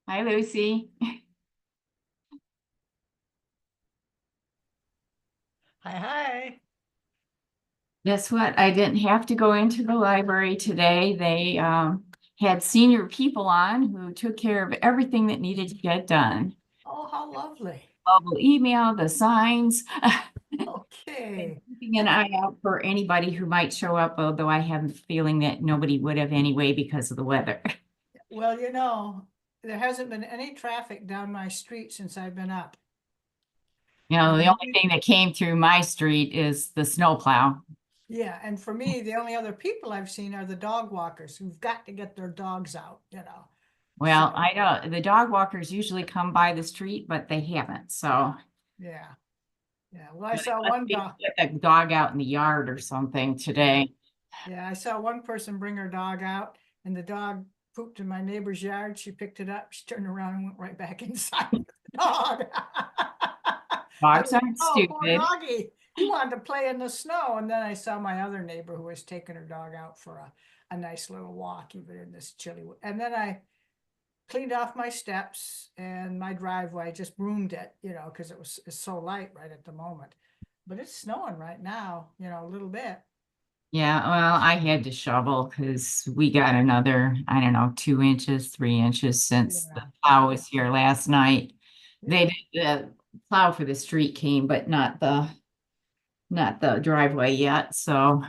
Hi, Lucy. Hi, hi. Guess what? I didn't have to go into the library today. They had senior people on who took care of everything that needed to get done. Oh, how lovely. Bubble email, the signs, and Okay. keeping an And eye out for anybody who might show up, although I have a feeling that nobody would have anyway because of the weather. well, there hasn't been any traffic down my street since I've been up. You know, And the the only only, thing that came through my street is the snowplow. yeah, and for me, the only other people I've seen are the dog walkers who've got to get their dogs out. So, Well, I know the dog walkers usually come by the street, but they haven't. So yeah, yeah. Well, I it saw must one be dog. a dog out in the yard or something Yeah, today. yeah. I saw one person bring her dog out, and the dog pooped in my neighbor's yard. She picked it up, she turned around and went right back inside with the dog. I Dogs thought, aren't oh, poor stupid. doggy. He wanted to play in the snow. And then I saw my other neighbor who was taking her dog out for a nice little walk, even in this chilly. And then I cleaned off my steps and my driveway, just broomed it, because it's so light right at the moment. But it's snowing right now, a little bit. Yeah, well, I had to shovel because we got another, I don't know, 2 inches, 3 inches since the Yeah, plow yeah, was here last night. They yeah. did the plow for the street came, but not the driveway yet. So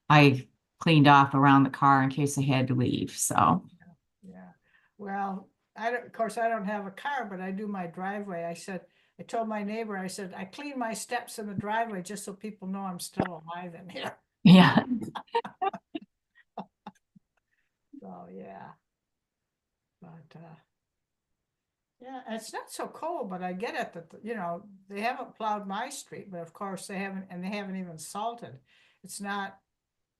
I cleaned off around the car in case I had to leave. So Yeah. Well, of course, I don't have a car, but I do my driveway. I told my neighbor, I said, I clean my steps in the driveway just so people know I'm still alive in here. yeah. So, yeah. But, yeah, and it's not so cold, but I get it that, they haven't plowed my street, but of course they haven't even salted. It's not,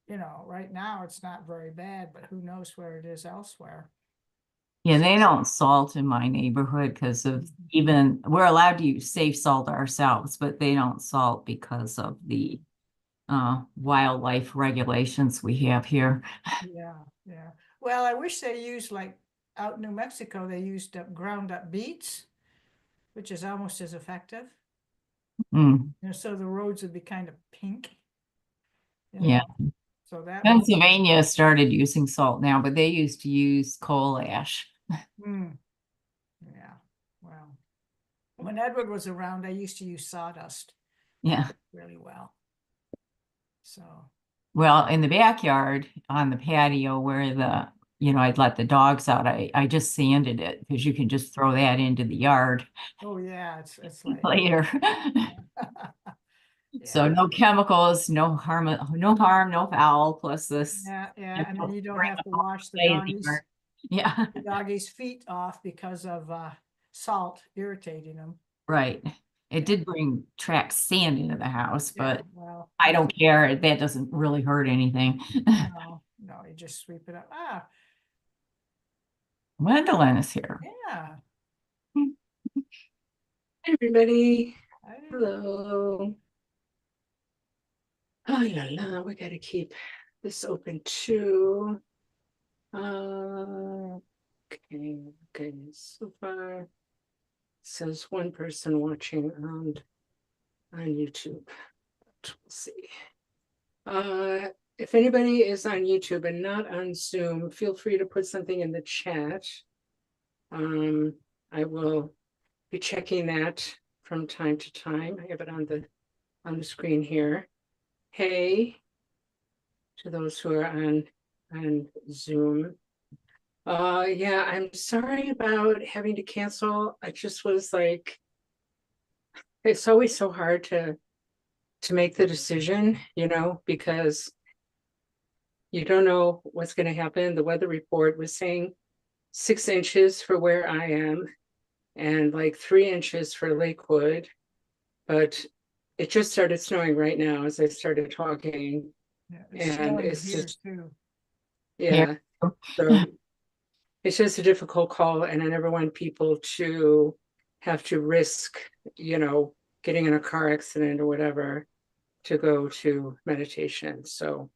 right now it's not very bad, but who knows where it is elsewhere. Yeah, they don't salt in my neighborhood because of even we're allowed to use safe salt ourselves, but they don't salt because of the wildlife regulations we have here. Yeah, yeah. Well, I wish they used like out in New Mexico, they used ground up beets, which is almost as effective. Mm, So the roads would be kind of pink, you yeah. know. So that would, Pennsylvania started using salt now, but they used to use coal ash. mm, yeah. Well, when Edward was around, I used to use sawdust. That Yeah. worked really well. So, Well, in the backyard on the patio where I'd let the dogs out, I just sanded it because you can just throw that into the yard oh yeah, it's like, later. So yeah, no chemicals, no harm, no foul, plus this. yeah, yeah. You And then know, you don't bring have them to all wash the way in the yard. Yeah, the doggies' feet off because of salt irritating them. right. It Yeah, did bring track sand into the house, yeah. but Well, I that's don't care. That doesn't really hurt anything. no, no. You just sweep it up. Ah, Gwendolyn is here. yeah. Hi, everybody. I didn't. Hello. Oh, yeah, no, we got to keep this open too. Okay, okay. So far, it says one person watching on YouTube. We'll see. If anybody is on YouTube and not on Zoom, feel free to put something in the chat. I will be checking that from time to time. I have it on the screen here. Hey, to those who are on Zoom. Yeah, I'm sorry about having to cancel. I just was like, it's always so hard to make the decision, because you don't know what's going to happen. The weather report was saying 6 inches for where I am and like 3 inches for Lakewood, but it just started snowing right now as I started talking, Yeah, it's and snowing it's here just, too. Here. yeah. So it's just a difficult call, and I never want people to have to risk, getting in a car accident or whatever to go to meditation. So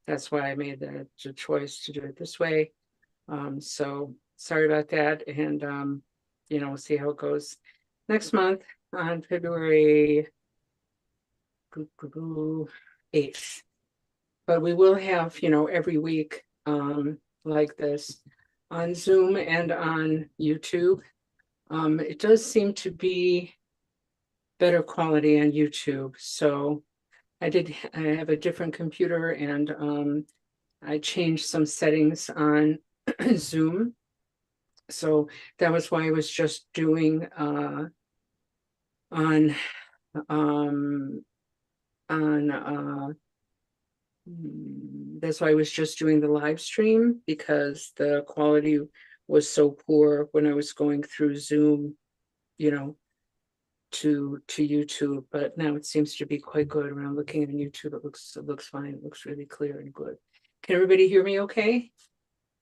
that's why I made the choice to do it this way. So sorry about that. And, you know, we'll see how it goes next month on February 8th. But we will have, you know, every week like this on Zoom and on YouTube. It does seem to be better quality on YouTube. So I have a different computer, and I changed some settings on Zoom. So that was why I was just doing on that's why I was just doing the live stream, because the quality was so poor when I was going through Zoom, you know, to YouTube. But now it seems to be quite good. When I'm looking at YouTube, it looks fine. It looks really clear and good. Can everybody hear me okay?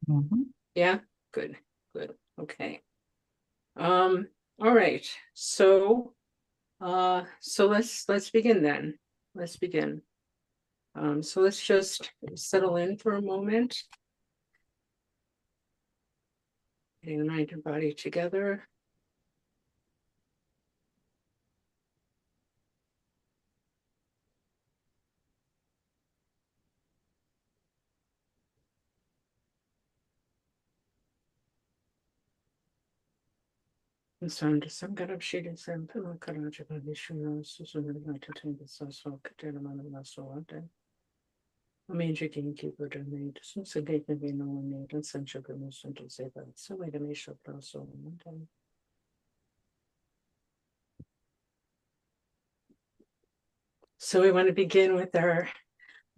Mhm. Yeah, good, okay. All right, so let's begin then. Let's begin. So let's just settle in for a moment. Getting the mind and body together. So we want to begin with our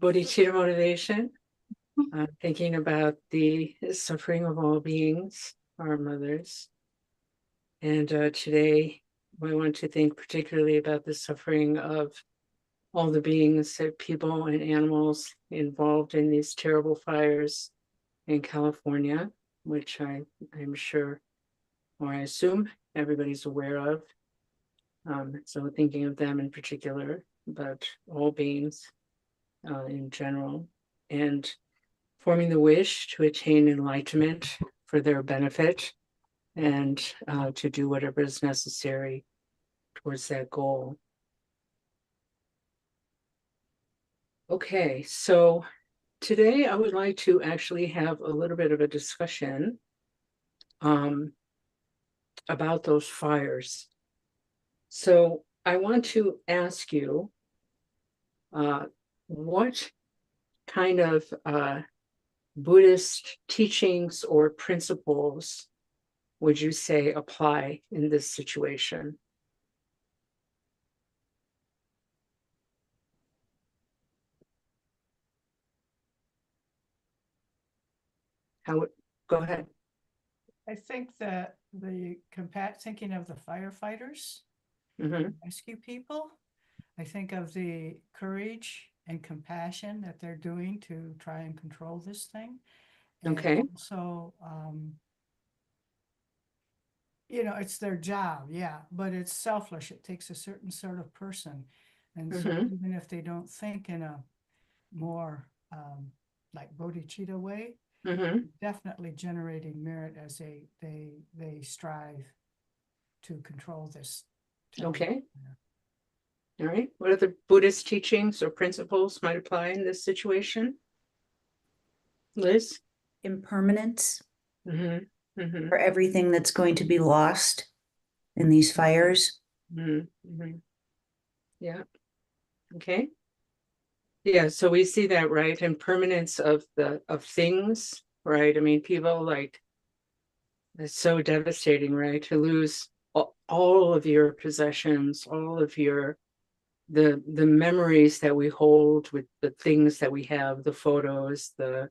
bodhicitta motivation, thinking about the suffering of all beings, our mothers. And today we want to think particularly about the suffering of all the beings, people and animals involved in these terrible fires in California, which I'm sure, or I assume, everybody's aware of. So thinking of them in particular, but all beings in general, and forming the wish to attain enlightenment for their benefit, and to do whatever is necessary towards that goal. Okay, so today I would like to actually have a little bit of a discussion about those fires. So I want to ask you, what kind of Buddhist teachings or principles would you say apply in this situation? How would, go ahead. I think that thinking of the firefighters, Mm-hmm. rescue people, I think of the courage and compassion that they're doing to try and control this thing. And Okay. also, you know, it's their job, yeah, but it's selfish. It takes a certain sort of person. And so Mm-hmm. even if they don't think in a more like bodhicitta way, Mm-hmm. definitely generating merit as they strive to control this. Okay. All right. What other Buddhist teachings or principles might apply in this situation? Liz? Impermanence Mm-hmm. Mm-hmm. for everything that's going to be lost in these fires. Mm-hmm. Mm-hmm. Yeah. Okay. Yeah, so we see that, right? Impermanence of things, right? I mean, people, like, it's so devastating, right? To lose all of your possessions, all of the memories that we hold with the things that we have, the photos, the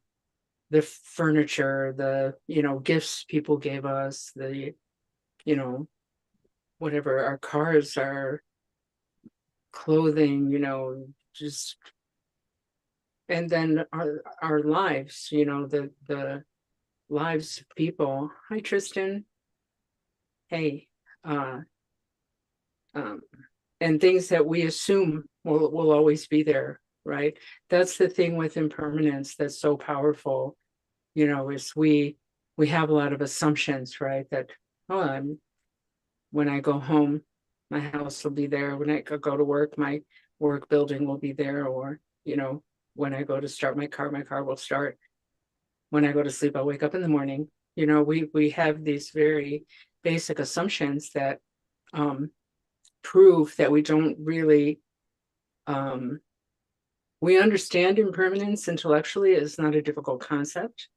furniture, the, you know, gifts people gave us, the, you know, whatever, our cars, our clothing, you know, just, and then our lives, you know, the lives of people. Hi, Tristan. Hey. And things that we assume will always be there, right? That's the thing with impermanence that's so powerful, you know, is we we have a lot of assumptions, right? That, oh, when I go home, my house will be there. When I go to work, my work building will be there. Or, when I go to start my car will start. When I go to sleep, I'll wake up in the morning. We have these very basic assumptions that prove that we don't really, we understand impermanence intellectually. It's not a difficult concept.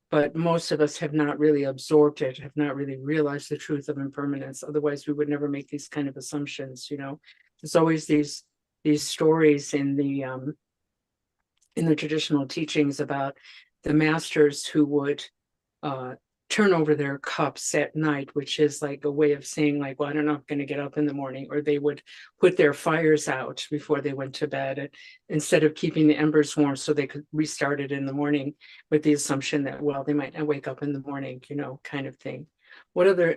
But most of us have not really absorbed it, have not really realized the truth of impermanence. Otherwise, we would never make these kind of assumptions. There's always these stories in the traditional teachings about the masters who would turn over their cups at night, which is like a way of saying, like, well, I'm not going to get up in the morning. Or they would put their fires out before they went to bed, instead of keeping the embers warm so they could restart it in the morning, with the assumption that, well, they might not wake up in the morning, kind of thing. What other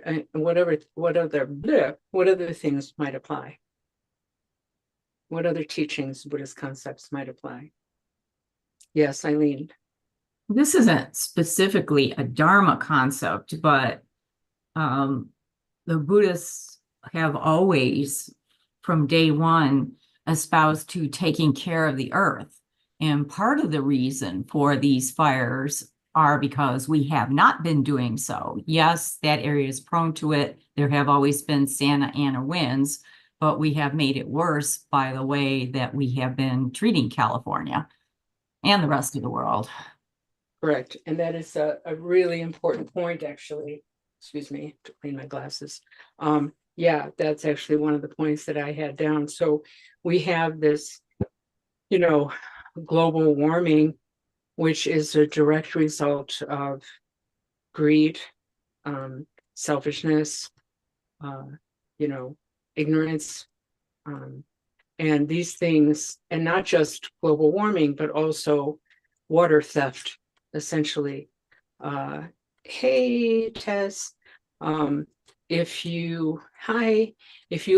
things might apply? What other teachings, Buddhist concepts might apply? Yes, Eileen. This isn't specifically a Dharma concept, but the Buddhists have always, from day one, espoused to taking care of the earth. And part of the reason for these fires are because we have not been doing so. Yes, that area is prone to it. There have always been Santa Ana winds, but we have made it worse by the way that we have been treating California and the rest of the world. Correct. And that is a really important point, actually. Excuse me, to clean my glasses. Yeah, that's actually one of the points that I had down. So we have this, global warming, which is a direct result of greed, selfishness, ignorance, and these things, and not just global warming, but also water theft, essentially. Hey, Tess. If you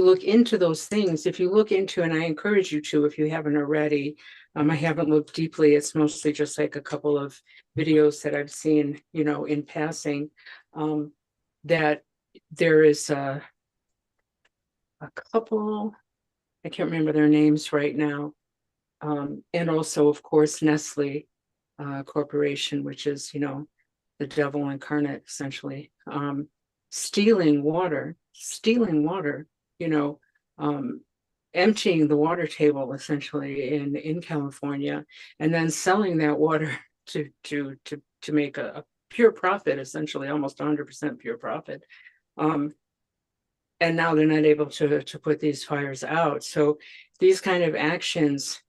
look into those things, and I encourage you to, if you haven't already, I haven't looked deeply. It's mostly just like a couple of videos that I've seen, in passing, that there is a couple, I can't remember their names right now. And also, of course, Nestle Corporation, which is, the devil incarnate, essentially, stealing water, emptying the water table, essentially, in California, and then selling that water to make a pure profit, essentially, almost 100% pure profit. And now they're not able to put these fires out. So these kind of actions,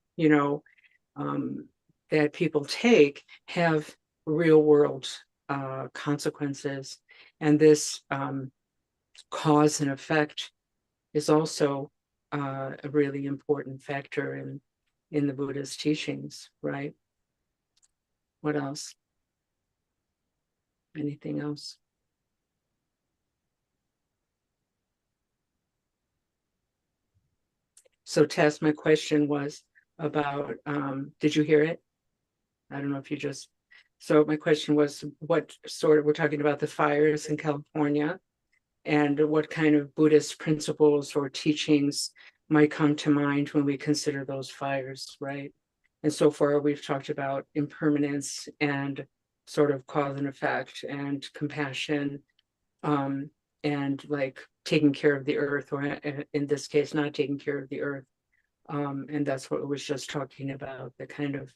that people take have real world consequences. And this cause and effect is also a really important factor in the Buddha's teachings, right? What else? Anything else? So Tess, my question was about, did you hear it? I don't know if you just, so my question was, we're talking about the fires in California, and what kind of Buddhist principles or teachings might come to mind when we consider those fires, right? And so far we've talked about impermanence and sort of cause and effect and compassion, and like taking care of the earth, or in this case, not taking care of the earth. And that's what we was just talking about, the kind of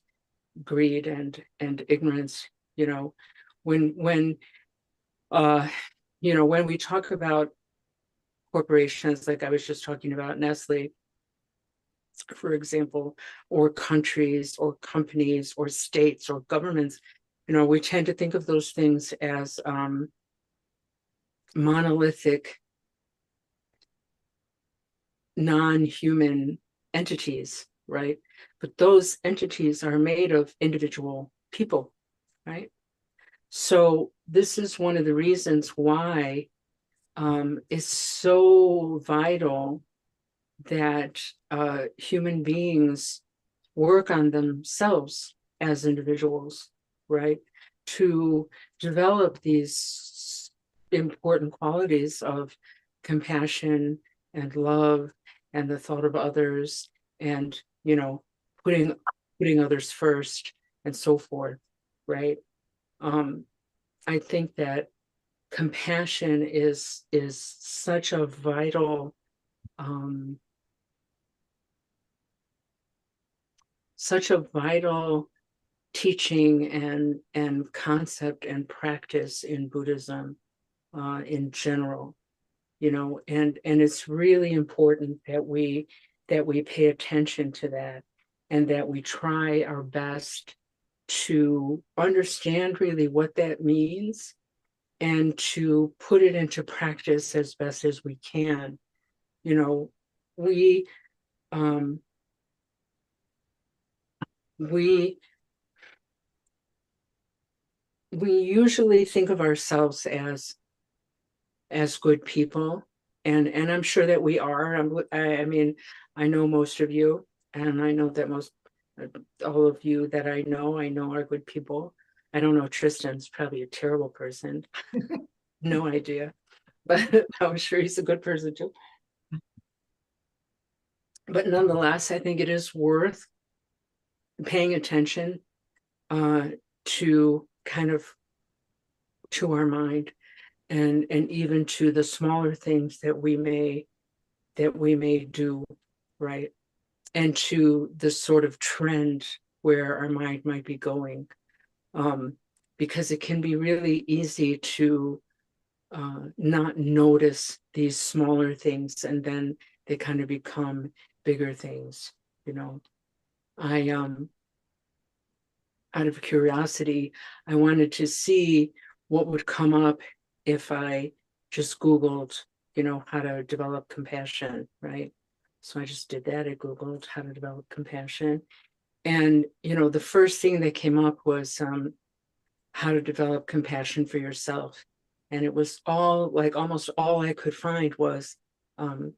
greed and ignorance, when we talk about corporations, like I was just talking about Nestle, for example, or countries or companies or states or governments, we tend to think of those things as monolithic, non-human entities, right? But those entities are made of individual people, right? So this is one of the reasons why it's so vital that human beings work on themselves as individuals, right? to develop these important qualities of compassion and love and the thought of others, and putting others first and so forth, right? I think that compassion is such a vital teaching and concept and practice in Buddhism in general, and it's really important that we pay attention to that, and that we try our best to understand really what that means, and to put it into practice as best as we can. We we usually think of ourselves as good people, and I'm sure that we are. I mean, I know most of you, and I know that all of you that I know are good people. I don't know, Tristan's probably a terrible person. No idea, but I'm sure he's a good person too. But nonetheless, I think it is worth paying attention to kind of to our mind, and even to the smaller things that we may do, right? And to the sort of trend where our mind might be going, because it can be really easy to not notice these smaller things, and then they kind of become bigger things. I out of curiosity, I wanted to see what would come up if I just Googled, how to develop compassion, right? So I just did that. I Googled how to develop compassion. And, the first thing that came up was how to develop compassion for yourself. And it was all, like, almost all I could find was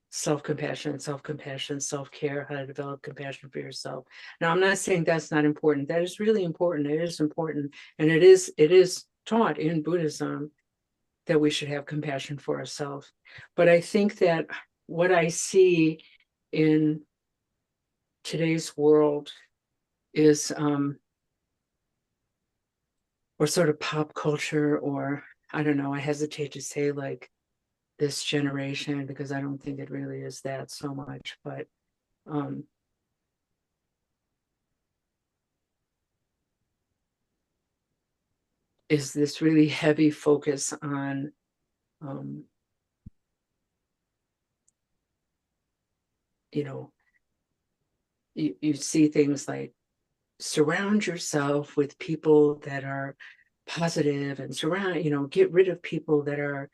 self-compassion, self-care, how to develop compassion for yourself. Now, I'm not saying that's not important. That is really important. It is important. And it is taught in Buddhism that we should have compassion for ourselves. But I think that what I see in today's world is, or sort of pop culture, or I don't know, I hesitate to say like this generation, because I don't think it really is that so much, but is this really heavy focus on you see things like surround yourself with people that are positive, and get rid of people that are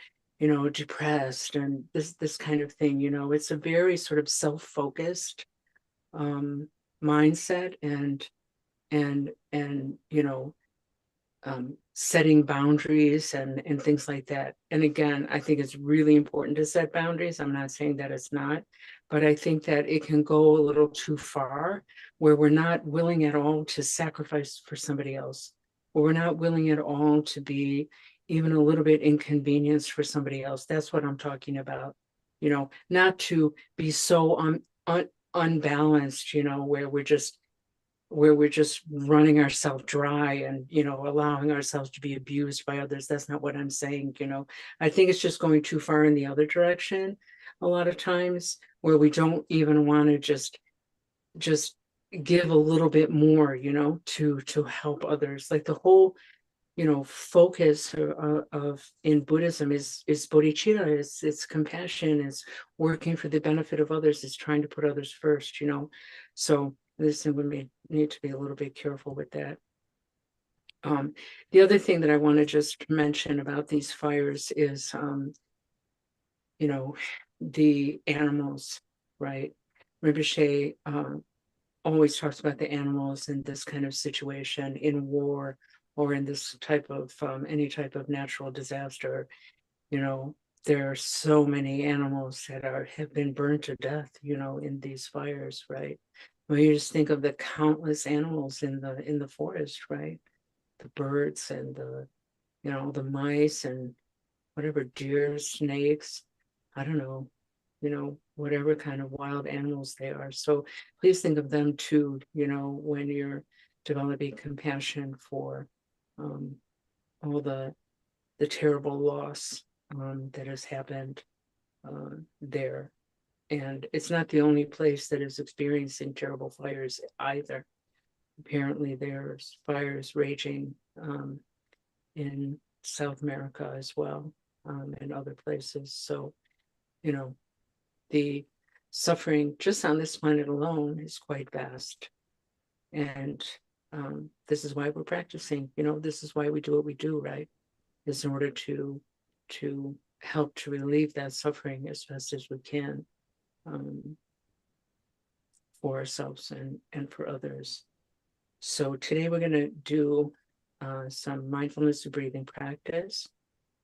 depressed, and this kind of thing. It's a very sort of self-focused mindset, and setting boundaries and things like that. And again, I think it's really important to set boundaries. I'm not saying that it's not, but I think that it can go a little too far, where we're not willing at all to sacrifice for somebody else, or we're not willing at all to be even a little bit inconvenienced for somebody else. That's what I'm talking about. Not to be so unbalanced, where we're just running ourselves dry, and allowing ourselves to be abused by others. That's not what I'm saying. I think it's just going too far in the other direction a lot of times, where we don't even want to just give a little bit more, to help others. Like the whole focus of in Buddhism is bodhicitta, it's compassion, is working for the benefit of others, is trying to put others first. So this would need to be a little bit careful with that. The other thing that I want to just mention about these fires is the animals, right? Rinpoche always talks about the animals in this kind of situation, in war, or in this type of any type of natural disaster. There are so many animals that have been burned to death, in these fires, right? Well, you just think of the countless animals in the forest, right? birds and the, the mice and whatever, deer, snakes, I don't know, whatever kind of wild animals they are. So please think of them too, when you're developing compassion for all the terrible loss that has happened there. And it's not the only place that is experiencing terrible fires either. Apparently there's fires raging in South America as well, and other places. So, the suffering just on this planet alone is quite vast. And this is why we're practicing, this is why we do what we do, right? Is in order to help to relieve that suffering as best as we can, for ourselves and for others. So today we're going to do some mindfulness of breathing practice,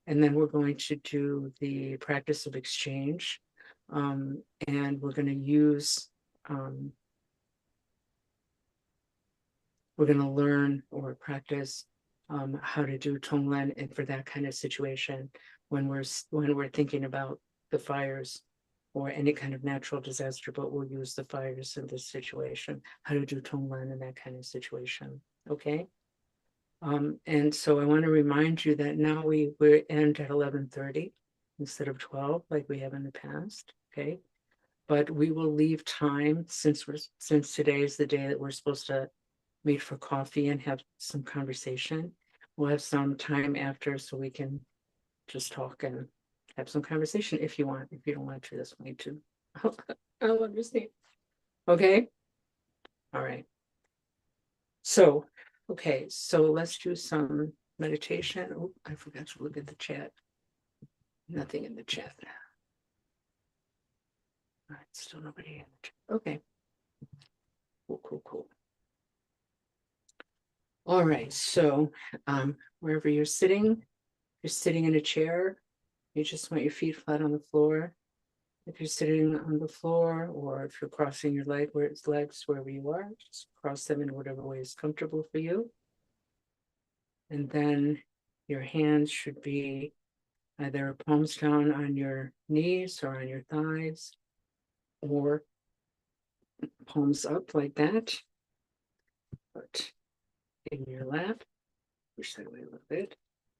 and then we're going to do the practice of exchange, and we're going to use we're going to learn or practice how to do Tonglen, and for that kind of situation when we're thinking about the fires or any kind of natural disaster, but we'll use the fires in this situation, how to do Tonglen in that kind of situation. Okay. And so I want to remind you that now we end at 11:30 instead of 12 like we have in the past. Okay. But we will leave time, since today is the day that we're supposed to meet for coffee and have some conversation. We'll have some time after so we can just talk and have some conversation if you want. If you don't want to, that's fine too. I'll understand. Okay. All right. So, okay, so let's do some meditation. Oh, I forgot to look at the chat. Nothing in the chat. All right, still nobody in the chat. Okay. Cool. All right, so wherever you're sitting in a chair, you just want your feet flat on the floor. If you're sitting on the floor, or if you're crossing your legs wherever you are, just cross them in whatever way is comfortable for you. And then your hands should be either palms down on your knees or on your thighs, or palms up like that, but in your lap, push that away a little bit,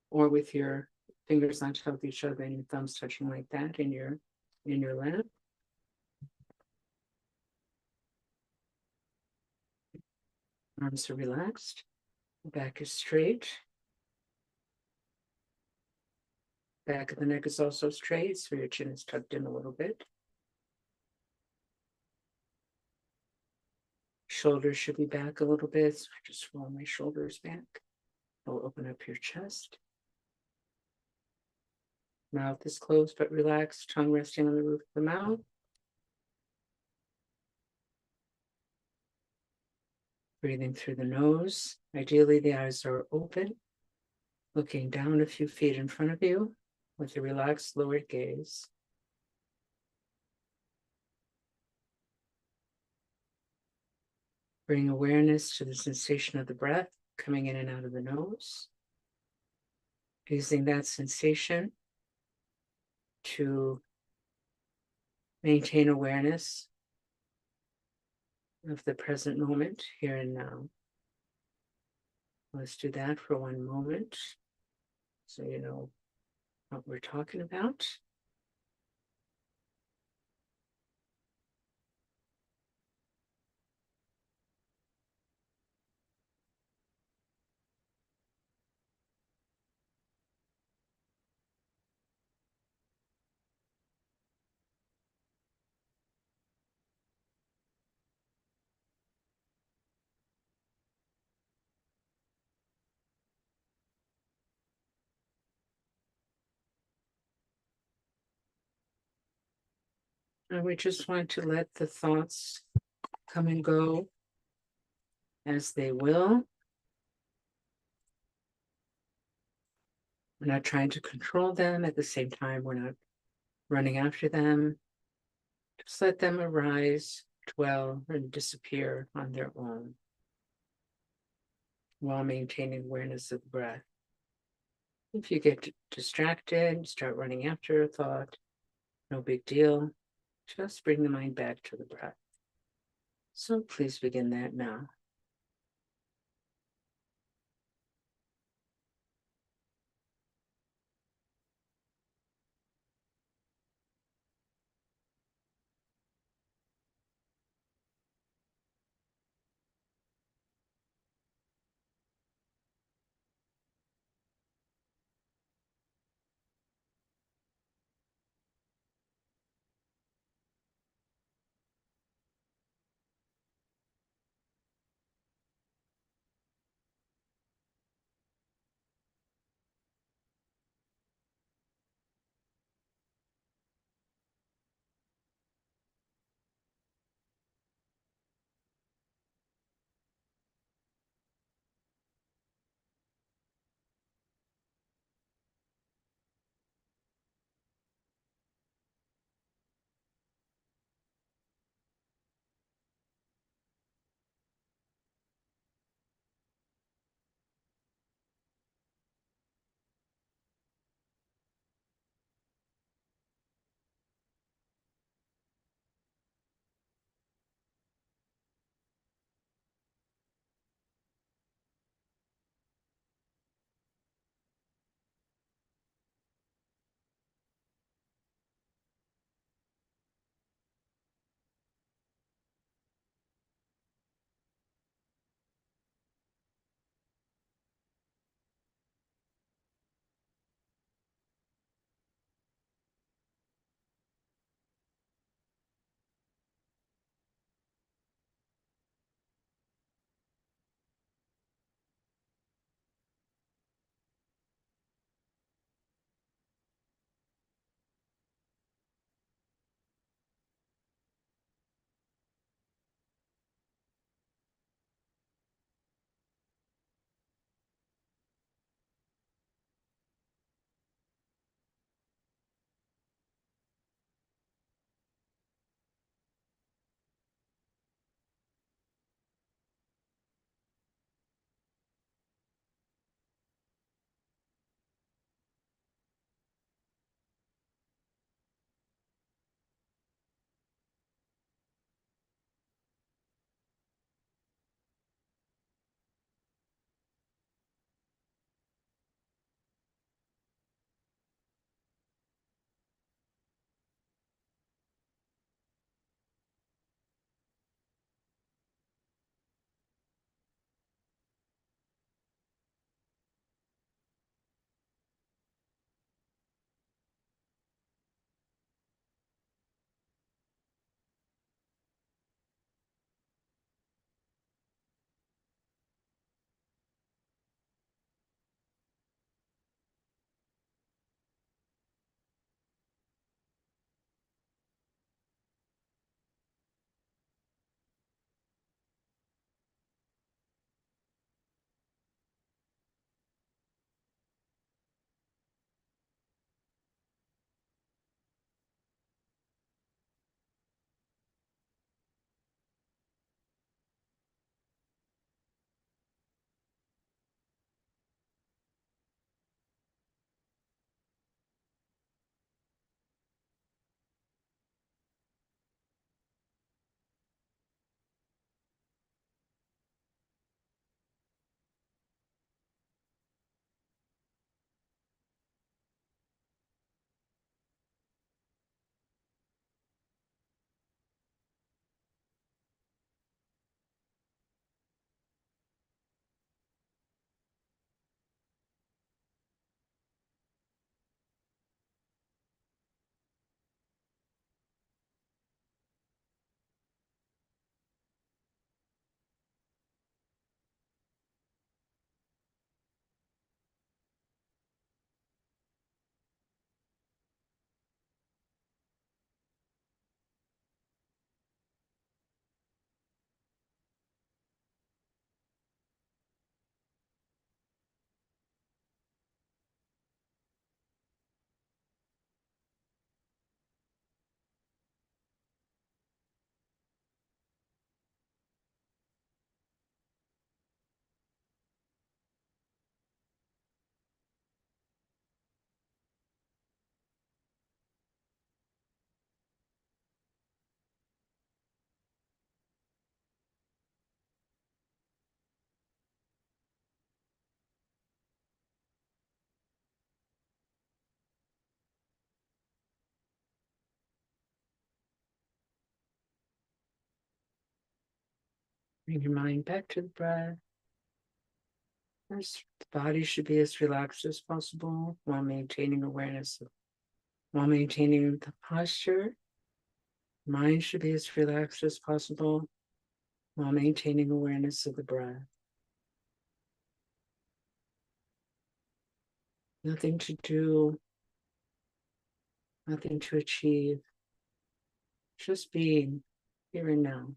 or with your fingers on top of each other and your thumbs touching like that in your lap. Arms are relaxed, back is straight. Back of the neck is also straight, so your chin is tucked in a little bit. Shoulders should be back a little bit, so I just roll my shoulders back. I'll open up your chest. Mouth is closed but relaxed, tongue resting on the roof of the mouth. Breathing through the nose. Ideally, the eyes are open, looking down a few feet in front of you with a relaxed lowered gaze. Bring awareness to the sensation of the breath coming in and out of the nose. Using that sensation to maintain awareness of the present moment, here and now. Let's do that for one moment, so you know what we're talking about. And we just want to let the thoughts come and go as they will. We're not trying to control them. At the same time, we're not running after them. Just let them arise, dwell, and disappear on their own. while maintaining awareness of the breath. If you get distracted, start running after a thought, no big deal. Just bring the mind back to the breath. So please begin that now. Bring your mind back to the breath. The body should be as relaxed as possible while maintaining awareness while maintaining the posture. Mind should be as relaxed as possible while maintaining awareness of the breath. Nothing to do, nothing to achieve, just being here and now.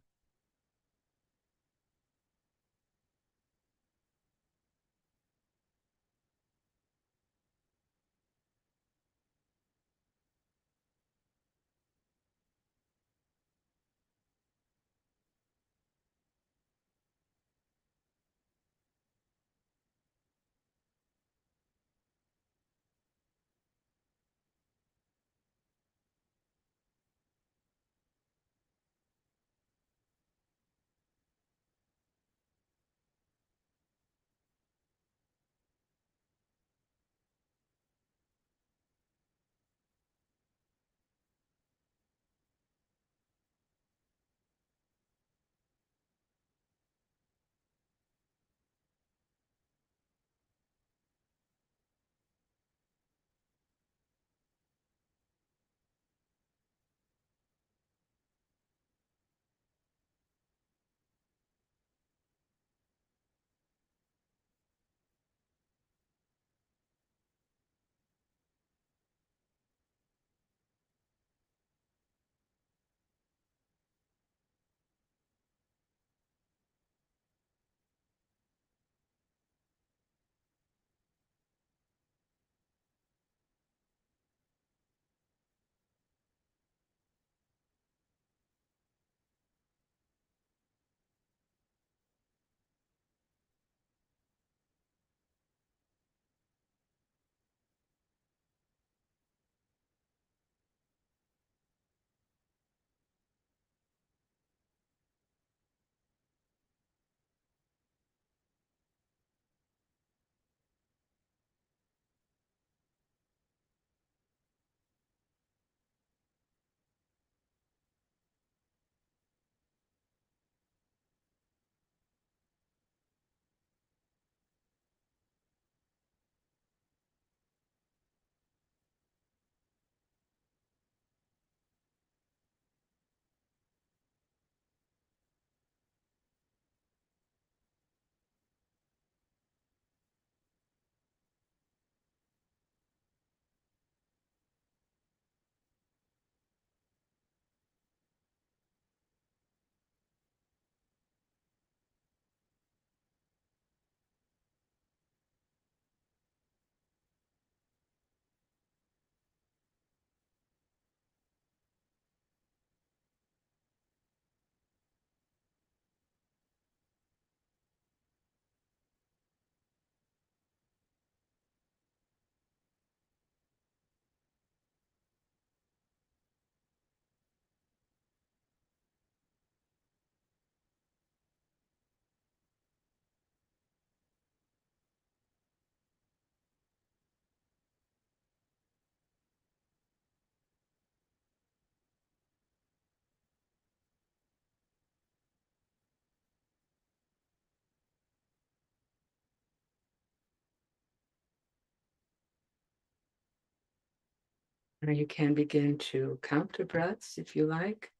Now you can begin to count the breaths if you like,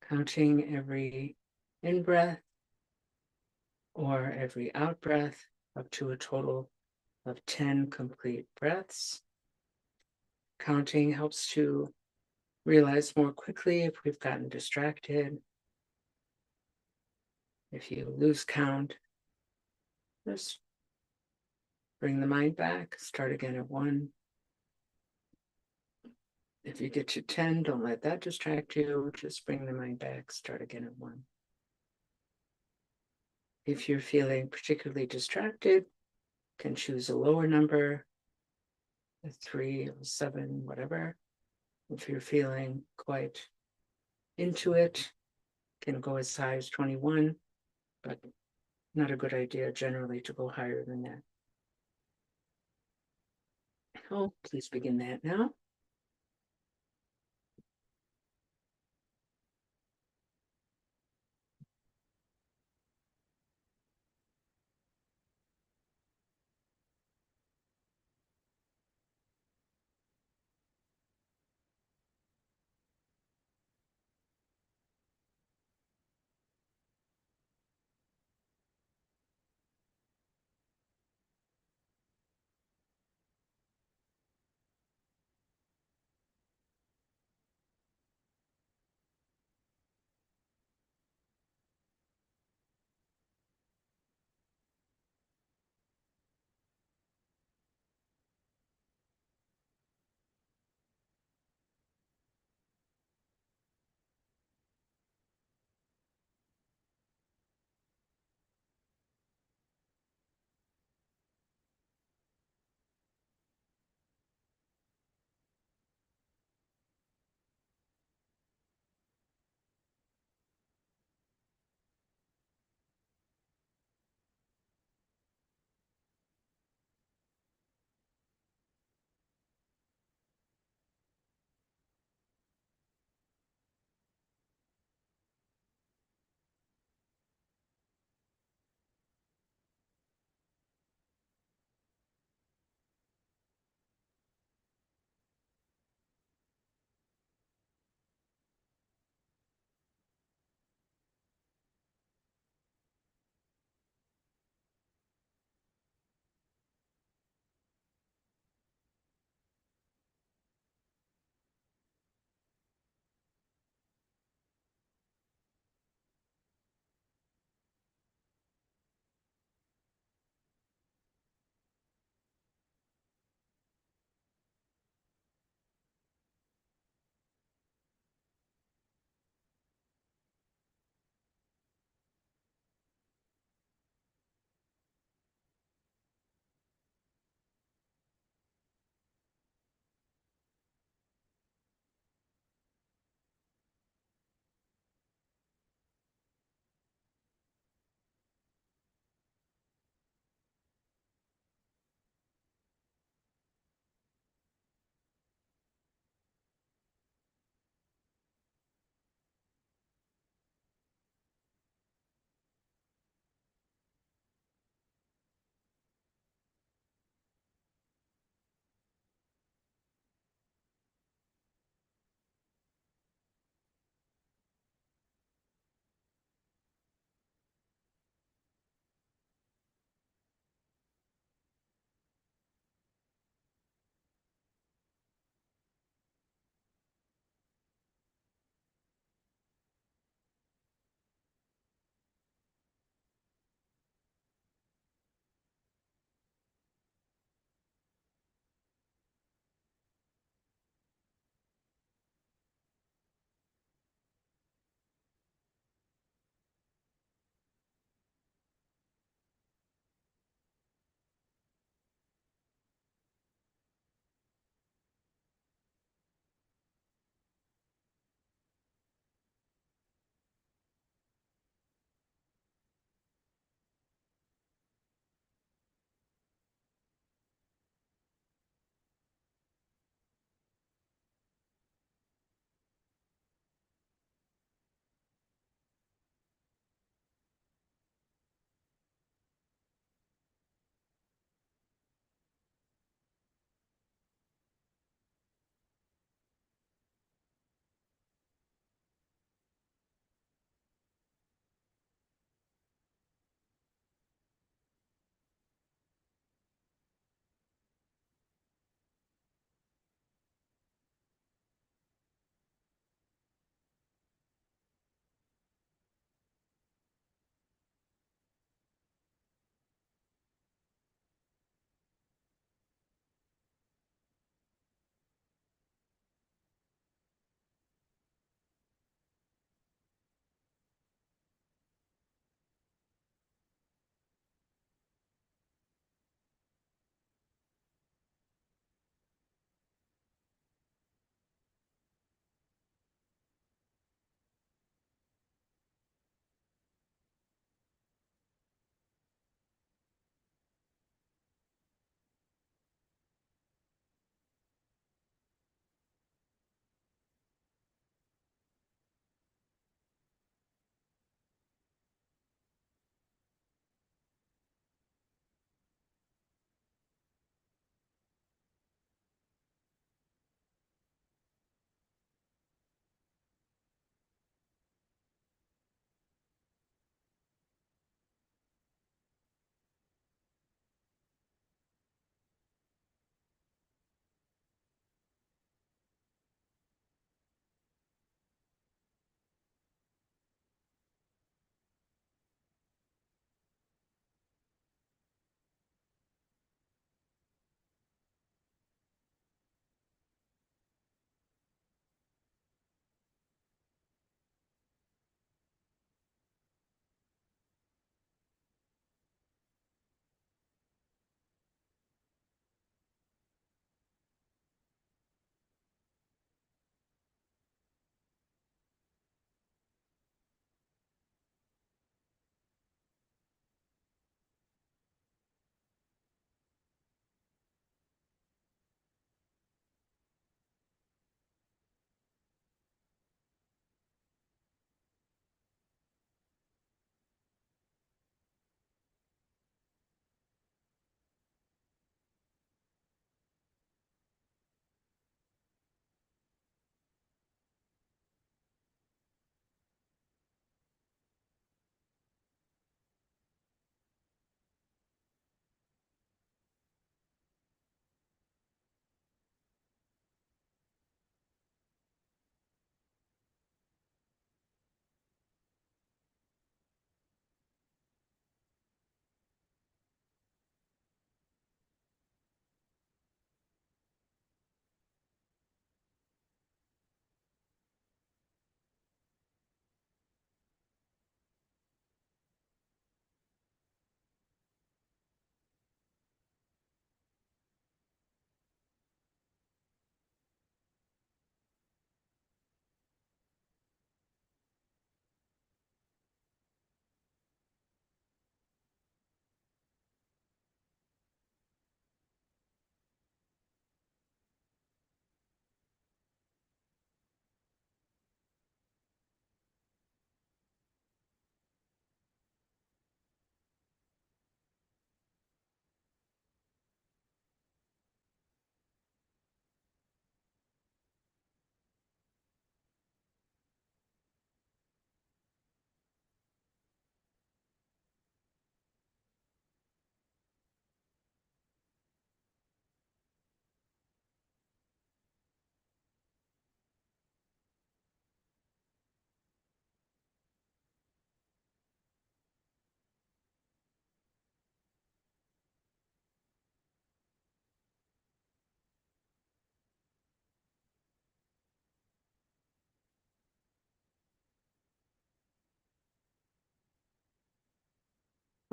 counting every in-breath or every out-breath up to a total of 10 complete breaths. Counting helps to realize more quickly if we've gotten distracted. If you lose count, just bring the mind back, start again at 1. If you get to 10, don't let that distract you. Just bring the mind back, start again at 1. If you're feeling particularly distracted, can choose a lower number, a 3 or 7, whatever. If you're feeling quite into it, can go as high as 21, but not a good idea generally to go higher than that. Oh, please begin that now.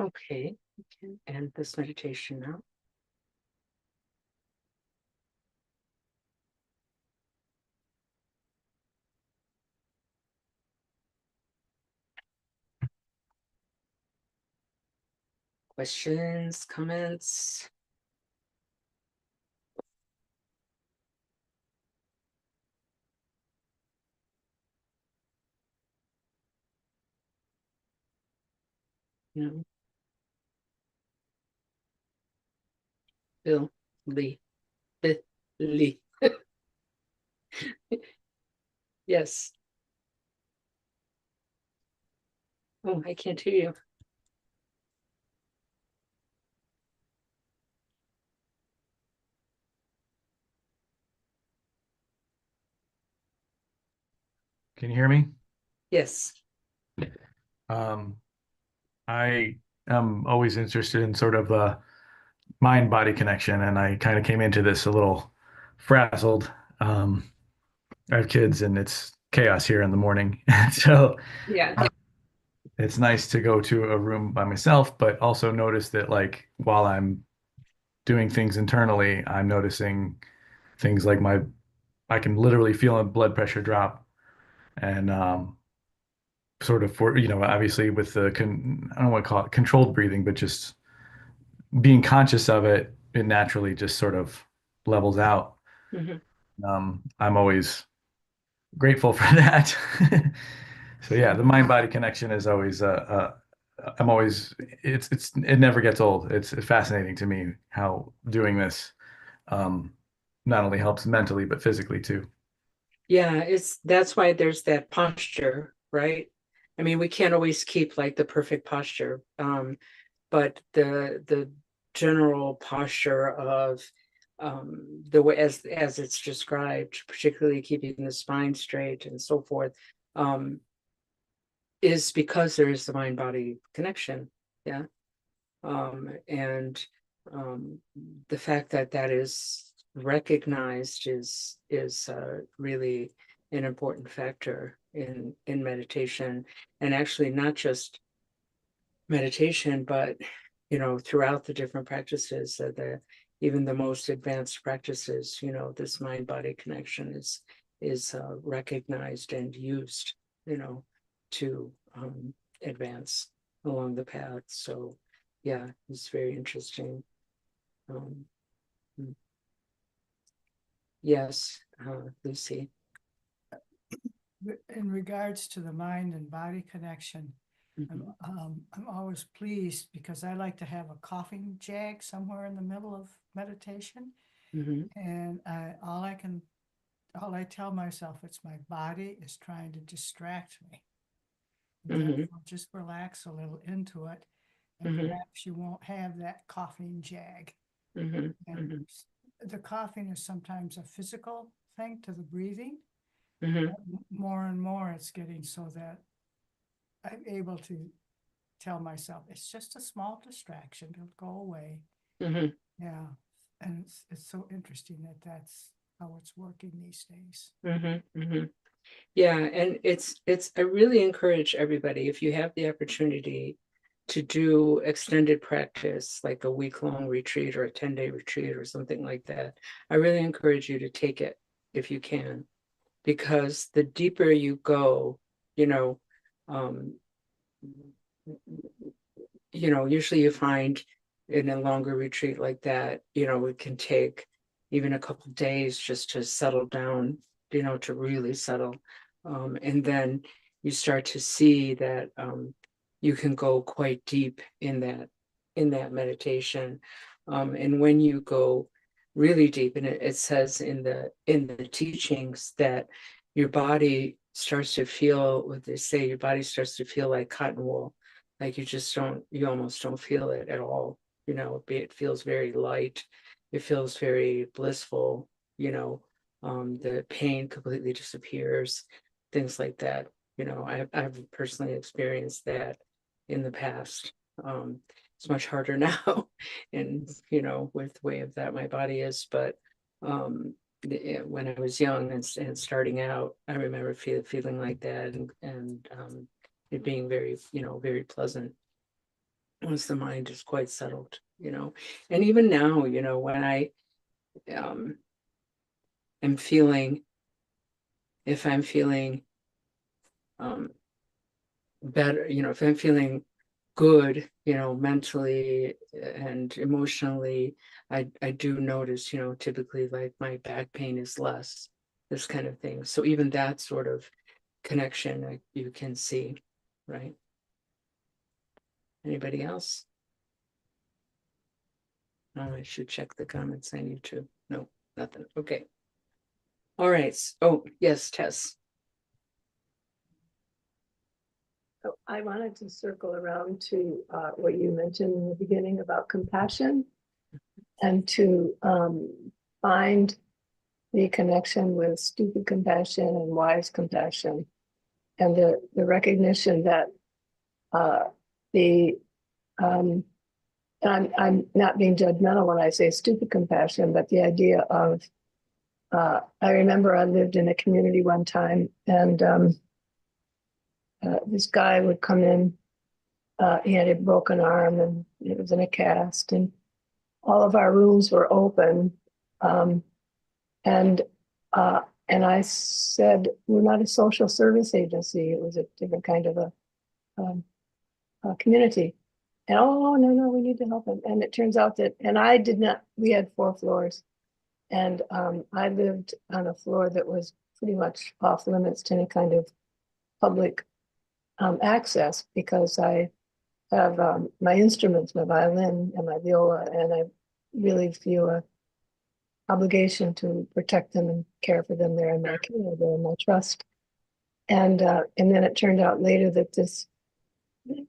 Okay, we can end this meditation now. Questions, comments? No. Bill, Lee, Lee. Yes. Oh, I can't hear you. Can you hear me? Yes. Um, I am always interested in sort of the mind-body connection, and I kind of came into this a little frazzled. I have kids, and it's chaos here in the morning, so Yeah. it's nice to go to a room by myself, but also notice that like while I'm doing things internally, I'm noticing things like I can literally feel a blood pressure drop, and sort of for obviously with I don't want to call it controlled breathing, but just being conscious of it, it naturally just sort of levels out. Mhm. I'm always grateful for that. So yeah, the mind body connection is always I'm always it never gets old. It's fascinating to me how doing this um, not only helps mentally but physically too. Yeah, that's why there's that posture, right? I mean, we can't always keep like the perfect posture, but the general posture of the way as it's described, particularly keeping the spine straight and so forth, is because there is the mind body connection. Yeah. And the fact that that is recognized is really an important factor in meditation, and actually not just meditation, but throughout the different practices, even the most advanced practices, this mind body connection is recognized and used, to advance along the path. So yeah, it's very interesting. um, yes, Lucy. In regards to the mind and body connection, Mhm. I'm always pleased because I like to have a coughing jag somewhere in the middle of meditation. Mhm. And all I tell myself, it's my body is trying to distract me. Mhm. Therefore, just relax a little into it, and Mhm. perhaps you won't have that coughing jag. Mhm. And Mhm. the coughing is sometimes a physical thing to the breathing. Mhm. More and more, it's getting so that I'm able to tell myself it's just a small distraction. It'll go away. Mhm. Yeah, and it's so interesting that that's how it's working these days. Mhm. Mhm. Yeah, and I really encourage everybody, if you have the opportunity to do extended practice, like a week-long retreat or a 10-day retreat or something like that, I really encourage you to take it if you can, because the deeper you go, you know, um, usually you find in a longer retreat like that, it can take even a couple of days just to settle down, to really settle. And then you start to see that you can go quite deep in that meditation. And when you go really deep, and it says in the teachings that your body starts to feel, what they say, your body starts to feel like cotton wool. Like you almost don't feel it at all. It feels very light. It feels very blissful. The pain completely disappears, things like that. I've personally experienced that in the past. It's much harder now, and with the way of that my body is. But when I was young and starting out, I remember feeling like that, and it being very, very pleasant. once the mind is quite settled, and even now, when I am feeling, if I'm feeling better, if I'm feeling good, mentally and emotionally, I do notice, typically like my back pain is less, this kind of thing. So even that sort of connection you can see, right? Anybody else? Oh, I should check the comments on YouTube. No, nothing. Okay. All right. Oh, yes, Tess. So I wanted to circle around to what you mentioned in the beginning about compassion, and to find the connection with stupid compassion and wise compassion, and the recognition that I'm not being judgmental when I say stupid compassion, but the idea of I remember I lived in a community one time, and this guy would come in. He had a broken arm and it was in a cast, and all of our rooms were open. And I said, we're not a social service agency. It was a different kind of a community. And no, we need to help him. And it turns out that, and I did not, we had 4 floors. And I lived on a floor that was pretty much off limits to any kind of public access, because I have my instruments, my violin and my viola, and I really feel a obligation to protect them and care for them. They're in my care, they're in my trust. And then it turned out later that this, I'm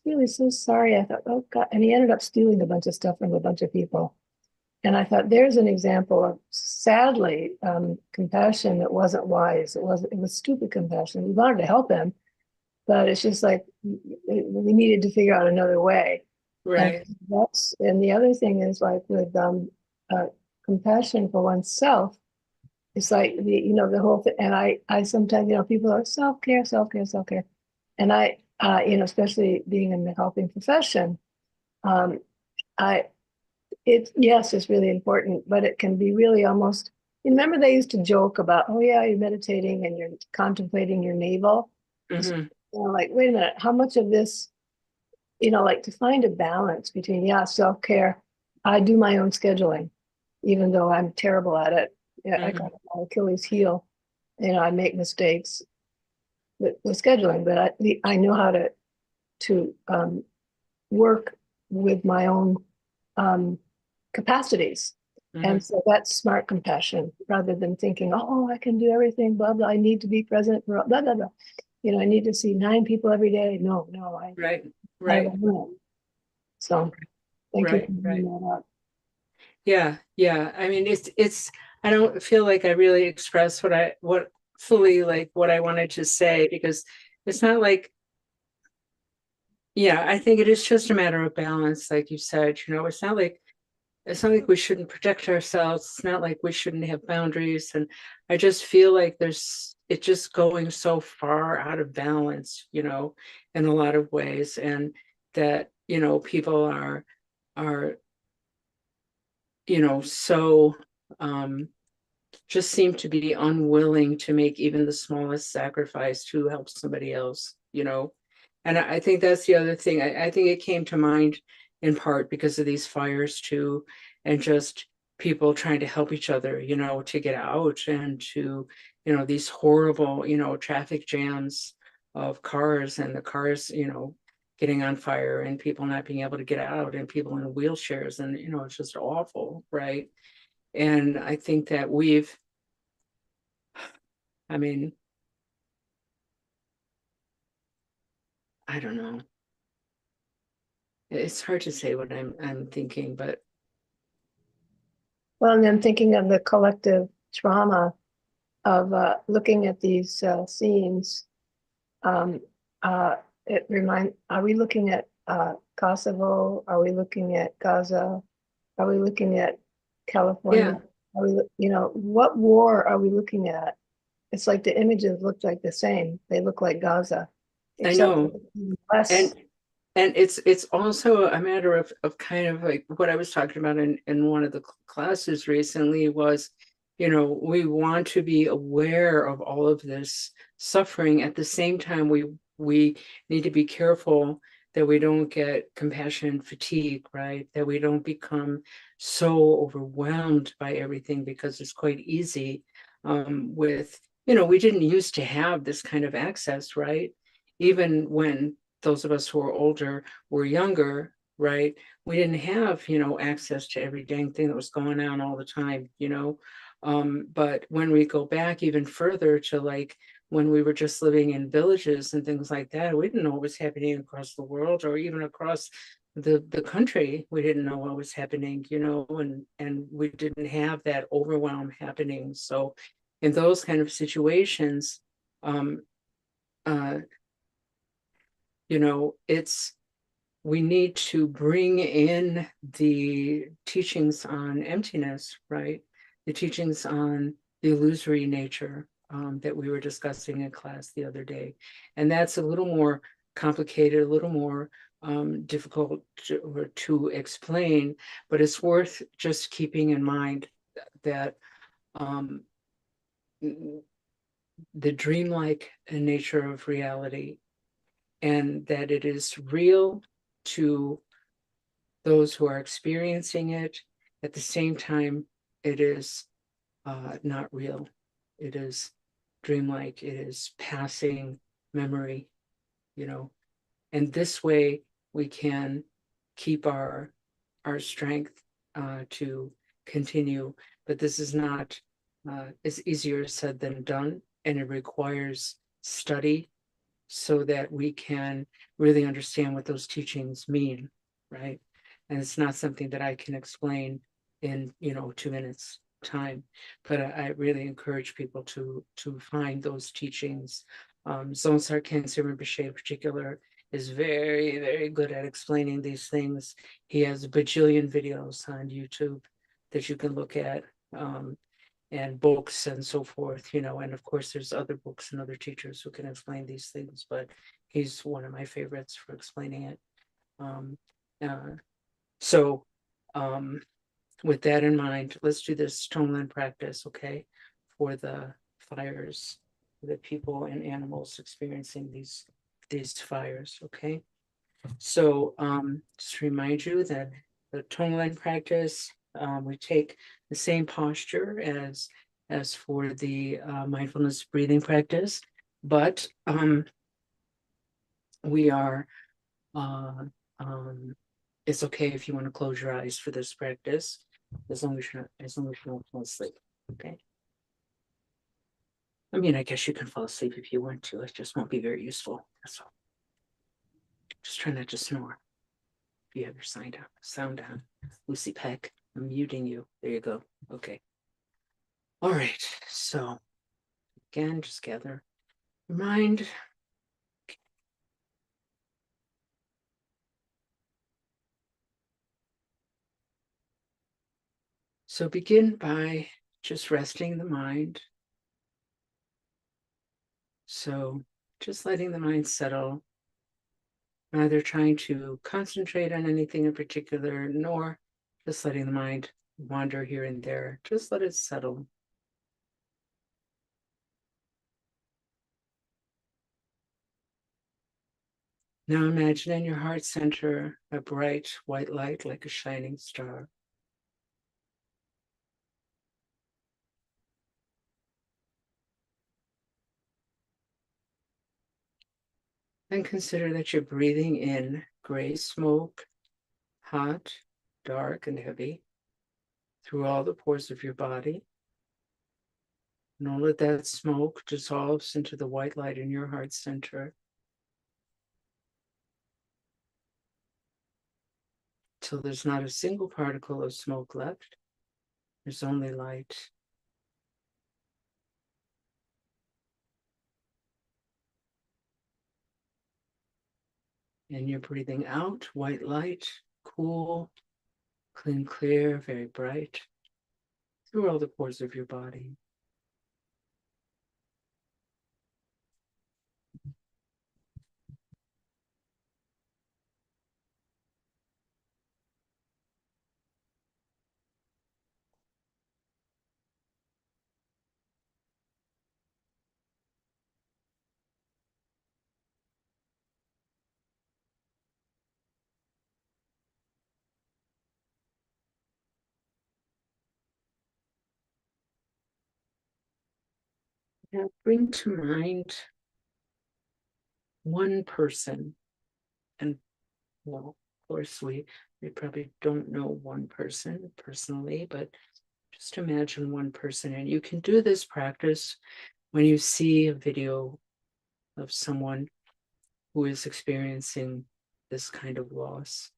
really so sorry. I thought, oh God, and he ended up stealing a bunch of stuff from a bunch of people. And I thought, there's an example of, sadly, compassion that wasn't wise. It was stupid compassion. We wanted to help him, but it's just like we needed to figure out another way. Right. And the other thing is, like, with compassion for oneself, it's like the whole thing. And I sometimes, people are self-care, and I especially being in the helping profession, yes, it's really important, but it can be really almost, remember they used to joke about, oh yeah, you're meditating and you're contemplating your navel. Mhm. Like, wait a minute, how much of this, like, to find a balance between, self care. I do my own scheduling, even though I'm terrible at it. I got my Achilles heel. I make mistakes with scheduling, but I know how to work with my own capacities. And so that's smart compassion, rather than thinking, oh, I can do everything, blah, blah, I need to be present for blah, blah, blah. I need to see 9 people every day. No, Right. I don't know. So thank you for bringing that up. Yeah. I mean, it's I don't feel like I really expressed what fully, like, what I wanted to say, because it's not like, I think it is just a matter of balance, like you said. It's not like we shouldn't protect ourselves. It's not like we shouldn't have boundaries. And I just feel like it's just going so far out of balance, in a lot of ways. And that, people are, so just seem to be unwilling to make even the smallest sacrifice to help somebody else, And I think that's the other thing. I think it came to mind in part because of these fires too, and just people trying to help each other, to get out, and to, these horrible, traffic jams of cars, and the cars, getting on fire, and people not being able to get out, and people in wheelchairs, and, it's just awful, right? And I think that I don't know. It's hard to say what I'm thinking, but. Well, and then thinking of the collective trauma of looking at these scenes, are we looking at Kosovo? Are we looking at Gaza? Are we looking at California? Are we, what war are we looking at? It's like the images look like the same. They look like Gaza. I know. Less And it's also a matter of kind of like what I was talking about in one of the classes recently was, you know, we want to be aware of all of this suffering. At the same time, we need to be careful that we don't get compassion fatigue, right? That we don't become so overwhelmed by everything, because it's quite easy with, you know, we didn't used to have this kind of access, right? Even when those of us who are older were younger, right? We didn't have, you know, access to every dang thing that was going on all the time, you know. But when we go back even further to like when we were just living in villages and things like that, we didn't know what was happening across the world or even across the country. We didn't know what was happening, you know, and we didn't have that overwhelm happening. So in those kind of situations, um, uh, you know, we need to bring in the teachings on emptiness, right? The teachings on the illusory nature that we were discussing in class the other day. And that's a little more complicated, a little more difficult to explain, but it's worth just keeping in mind that um, the dreamlike nature of reality, and that it is real to those who are experiencing it. At the same time, it is not real. It is dreamlike. It is passing memory, you know. And this way, we can keep our strength to continue. But this is not. It's easier said than done, and it requires study so that we can really understand what those teachings mean, right? And it's not something that I can explain in, you know, 2 minutes time, but I really encourage people to find those teachings. Zonsar Cancer Rinpoche in particular is very, very good at explaining these things. He has a bajillion videos on YouTube that you can look at. And books and so forth, you know, and of course there's other books and other teachers who can explain these things, but he's one of my favorites for explaining it. Um, uh, so with that in mind, let's do this Tonglen practice, okay, for the fires, the people and animals experiencing these fires, okay? So just remind you that the Tonglen practice, we take the same posture as for the mindfulness breathing practice, but we are it's okay if you want to close your eyes for this practice, as long as you don't fall asleep. Okay. I mean, I guess you can fall asleep if you want to. It just won't be very useful. That's all. Just try not to snore. If you have your sound down. Lucy Peck, I'm muting you. There you go. Okay. All right. So again, just gather your mind. So begin by just resting the mind. So just letting the mind settle, neither trying to concentrate on anything in particular, nor just letting the mind wander here and there. Just let it settle. Now imagine in your heart center a bright white light like a shining star. And consider that you're breathing in gray smoke, hot, dark, and heavy, through all the pores of your body. And all of that smoke dissolves into the white light in your heart center, till there's not a single particle of smoke left. There's only light. And you're breathing out white light, cool, clean, clear, very bright, through all the pores of your body. Now bring to mind one person, and well, of course, we probably don't know one person personally, but just imagine one person. And you can do this practice when you see a video of someone who is experiencing this kind of loss.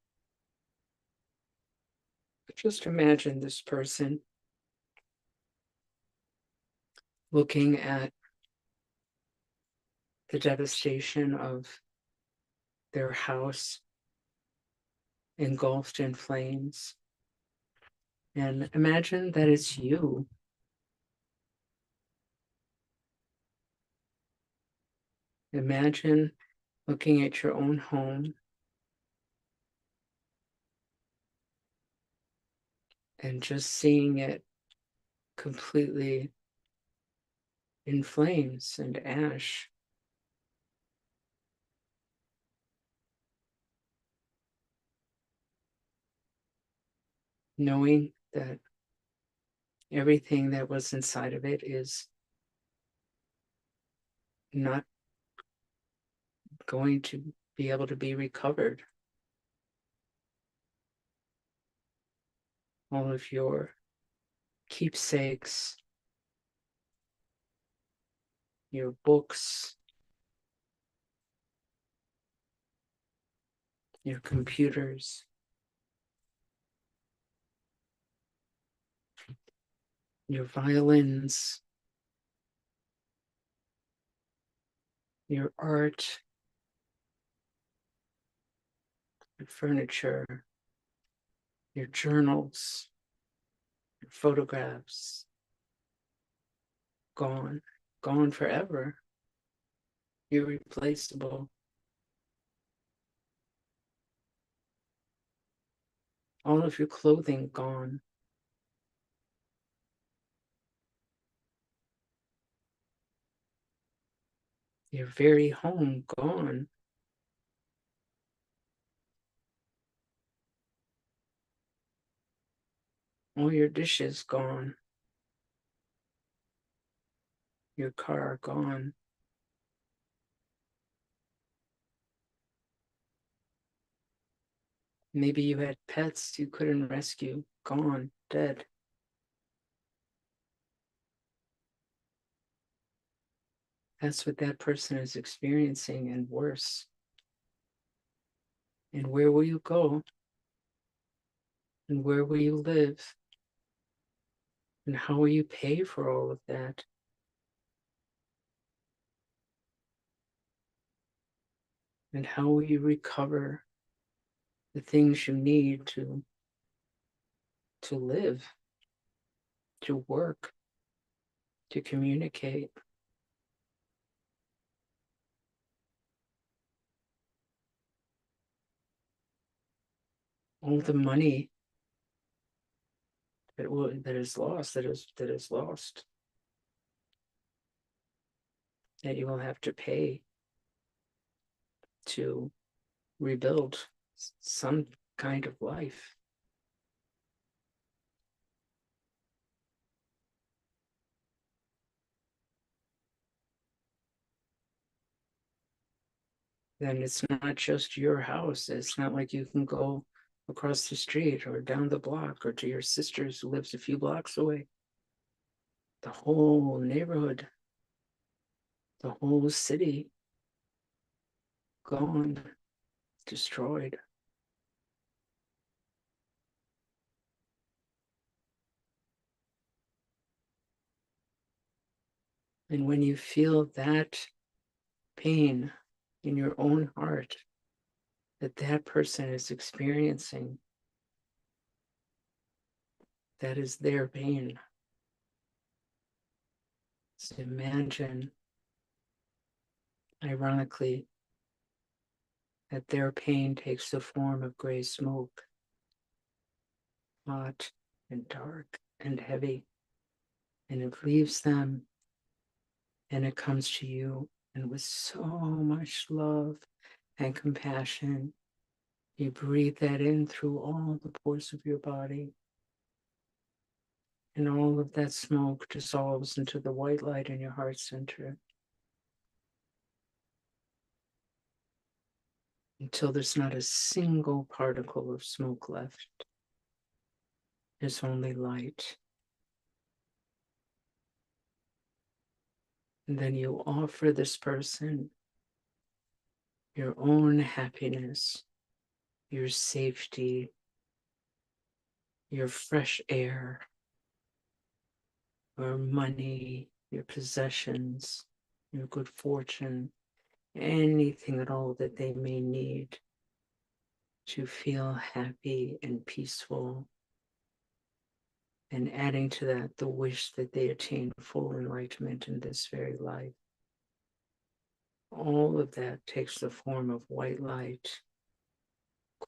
But just imagine this person looking at the devastation of their house engulfed in flames. And imagine that it's you. Imagine looking at your own home and just seeing it completely in flames and ash. Knowing that everything that was inside of it is not going to be able to be recovered. All of your keepsakes, your books, your computers, your violins, your art, your furniture, your journals, your photographs, gone, gone forever, irreplaceable. All of your clothing gone. Your very home gone. All your dishes gone. Your car gone. Maybe you had pets you couldn't rescue, gone, dead. That's what that person is experiencing, and worse. And where will you go? And where will you live? And how will you pay for all of that? And how will you recover the things you need to live, to work, to communicate? All the money that is lost, that is lost, that you will have to pay to rebuild some kind of life. Then it's not just your house. It's not like you can go across the street or down the block or to your sister's who lives a few blocks away. The whole neighborhood, the whole city, gone, destroyed. And when you feel that pain in your own heart that that person is experiencing, that is their pain. So imagine, ironically, that their pain takes the form of gray smoke, hot and dark and heavy, and it leaves them and it comes to you, and with so much love and compassion, you breathe that in through all the pores of your body. And all of that smoke dissolves into the white light in your heart center until there's not a single particle of smoke left. There's only light. And then you offer this person your own happiness, your safety, your fresh air, or money, your possessions, your good fortune, anything at all that they may need to feel happy and peaceful. And adding to that the wish that they attain full enlightenment in this very life. All of that takes the form of white light,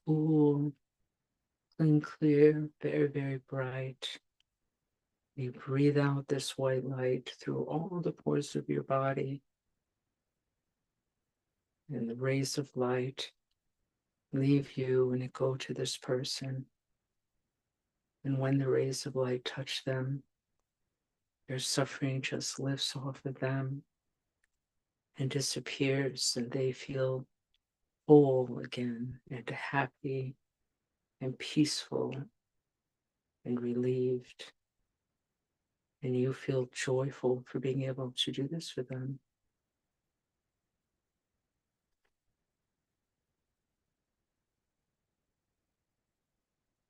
cool, clean, clear, very, very bright. You breathe out this white light through all the pores of your body, and the rays of light leave you and go to this person. And when the rays of light touch them, their suffering just lifts off of them and disappears, and they feel whole again and happy and peaceful and relieved. And you feel joyful for being able to do this for them.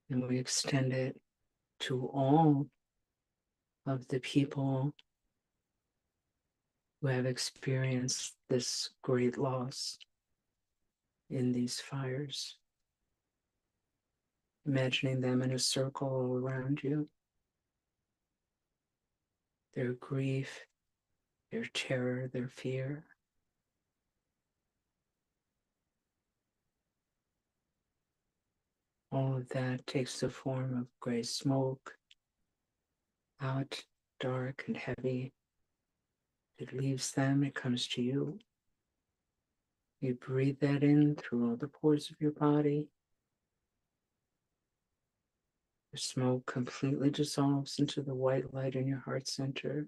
And we extend it to all of the people who have experienced this great loss in these fires. Imagining them in a circle all around you. Their grief, their terror, their fear. All of that takes the form of gray smoke, out, dark and heavy. It leaves them, it comes to you. You breathe that in through all the pores of your body. The smoke completely dissolves into the white light in your heart center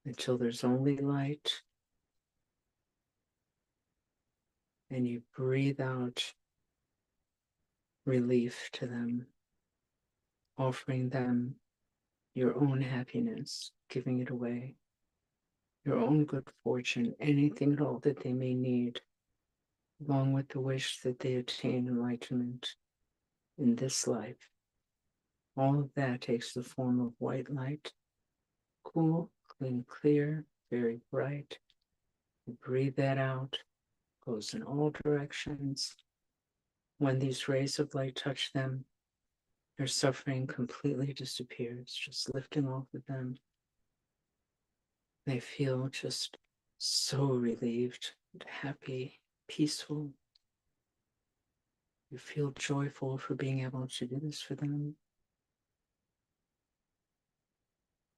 until there's only light. And you breathe out relief to them, offering them your own happiness, giving it away, your own good fortune, anything at all that they may need, along with the wish that they attain enlightenment in this life. All of that takes the form of white light, cool, clean, clear, very bright. You breathe that out, goes in all directions. When these rays of light touch them, their suffering completely disappears, just lifting off of them. They feel just so relieved, happy, peaceful. You feel joyful for being able to do this for them.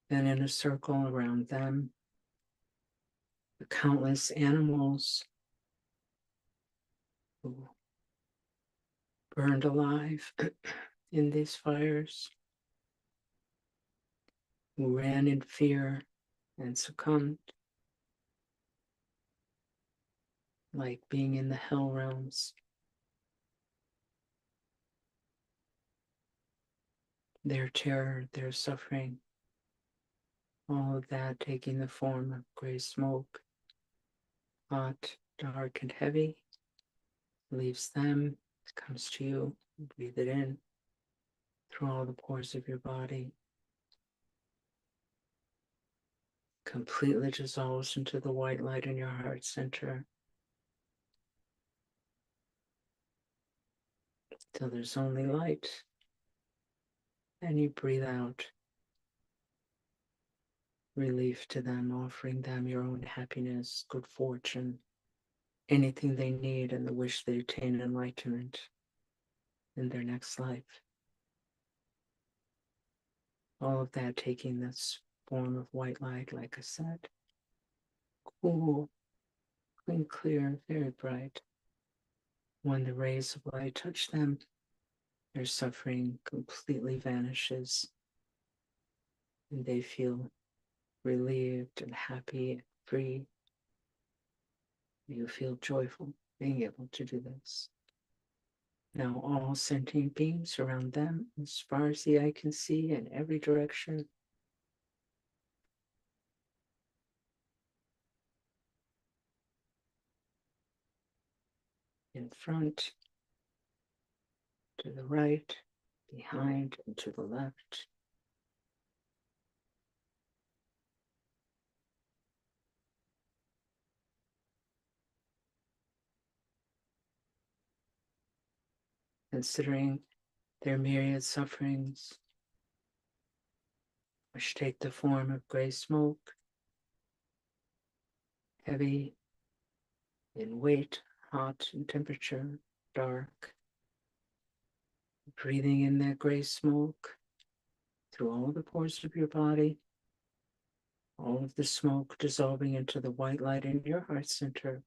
Then in a circle around them, the countless animals who burned alive in these fires, who ran in fear and succumbed, like being in the hell realms. Their terror, their suffering, all of that taking the form of gray smoke, hot, dark, and heavy, leaves them, comes to you, breathe it in through all the pores of your body, completely dissolves into the white light in your heart center, till there's only light, and you breathe out relief to them, offering them your own happiness, good fortune, anything they need, and the wish they attain enlightenment in their next life. All of that taking this form of white light, like I said, cool, clean, clear, very bright. When the rays of light touch them, their suffering completely vanishes, and they feel relieved and happy and free. You feel joyful being able to do this. Now all sentient beings around them, as far as the eye can see, in every direction, in front, to the right, behind, and to the left. Considering their myriad sufferings, which take the form of gray smoke, heavy in weight, hot in temperature, dark, breathing in that gray smoke through all the pores of your body, all of the smoke dissolving into the white light in your heart center,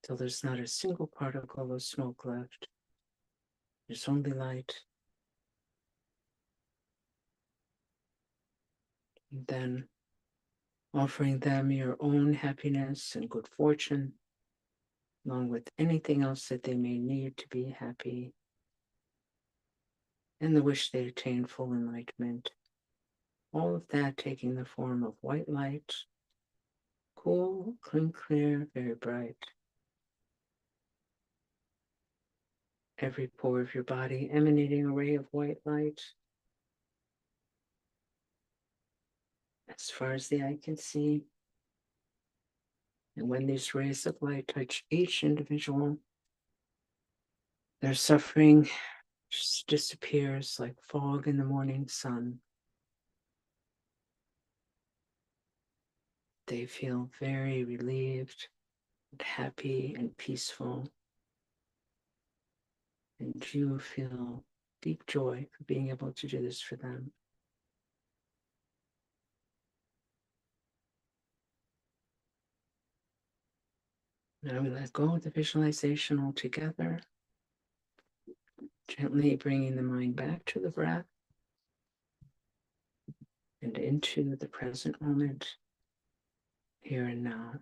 till there's not a single particle of smoke left. There's only light. And then offering them your own happiness and good fortune, along with anything else that they may need to be happy, and the wish they attain full enlightenment. All of that taking the form of white light, cool, clear, very bright. Every pore of your body emanating a ray of white light, as far as the eye can see. And when these rays of light touch each individual, their suffering just disappears like fog in the morning sun. They feel very relieved and happy and peaceful. And you feel deep joy for being able to do this for them. Now we let go of the visualization altogether, gently bringing the mind back to the breath and into the present moment, here and now.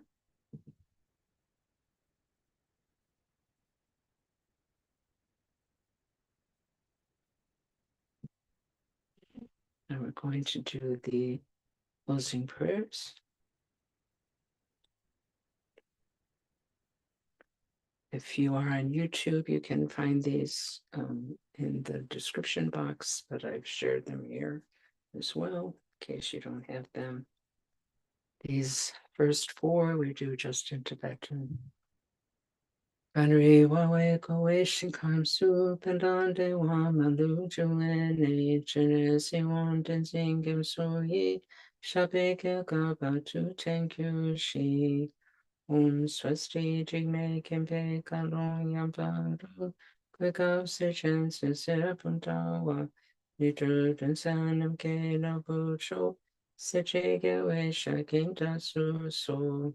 Now we're going to do the closing prayers. If you are on YouTube, you can find these in the description box, but I've shared them here as well, in case you don't have them. These first four we do just in Tibetan. Kanri wawe kowe shinkam su pendante wa malu juene chene siwon tenzing gim so yi shape ke ka tu thank you shi. Swasti jigme kempe kalong yamparu kwekav sechen sisera puntawa nitru dunsanam ke nabu cho seche gewe shakinta su so.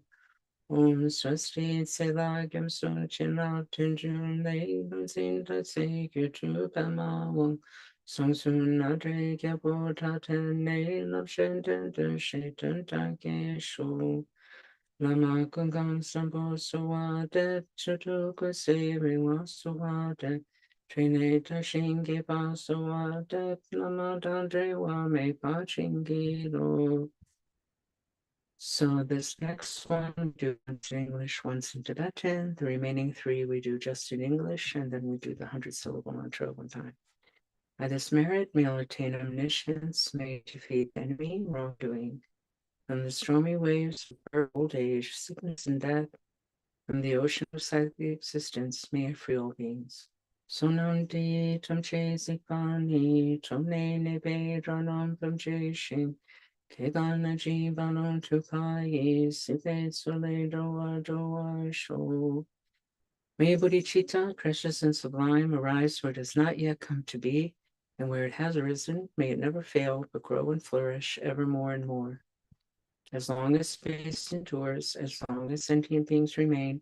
Swasti selagam so china tunjun lei luzin da se kutu pama wong song sun nadre gyabo taten ne lapshen den de shetan ta ke sho. Lama Gungang Sambo Sawade Chutu Kwasi Rewa Sawade Trine Tashingi Ba Sawade Lama Dandre Wa Me Pa Chingi Lo. So this next one we do once in English, once in Tibetan. The remaining three we do just in English, and then we do the 100-syllable mantra one time. By this merit, may all attain omniscience, may defeat the enemy, wrongdoing. From the stormy waves of birth, old age, sickness, and death, from the ocean of psychic existence, may I free all beings. Sonam tam che zikani, tom ne nebe ranam tam che shin, kegana jivanon tukai, sipe sole doa sho. May bodhicitta, precious and sublime, arise where it has not yet come to be, and where it has arisen, may it never fail, but grow and flourish ever more and more. As long as space endures, as long as sentient beings remain,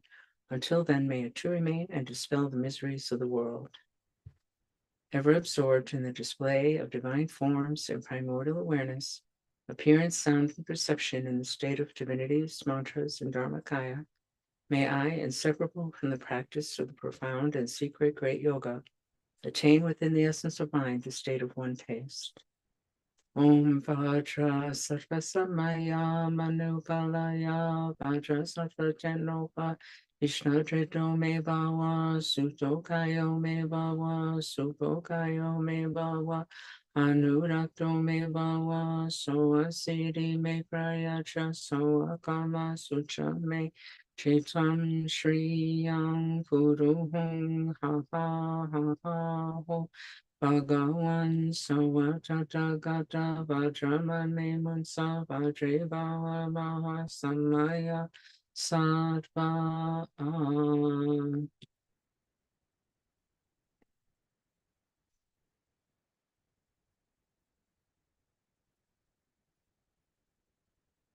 until then may it too remain and dispel the miseries of the world. ever absorbed in the display of divine forms and primordial awareness, appearance, sound, and perception in the state of divinities, mantras, and Dharmakaya, may I, inseparable from the practice of the profound and secret great yoga, attain within the essence of mind the state of one taste. Om Vajra Sattva Samaya Manupalaya Vajra Sattva Janopa Ishnadrito Me Bhava Sutokayo Me Bhava Supokayo Me Bhava Anurakto Me Bhava Soa Siddhi Me Prayacha Soa Kama Sucha Me Chitam Shriyam Puruhum Ha Ha Ha Ha Ho Bhagavan Savatata Vajramane Mansa Vajre Bhava Maha Samaya Sattva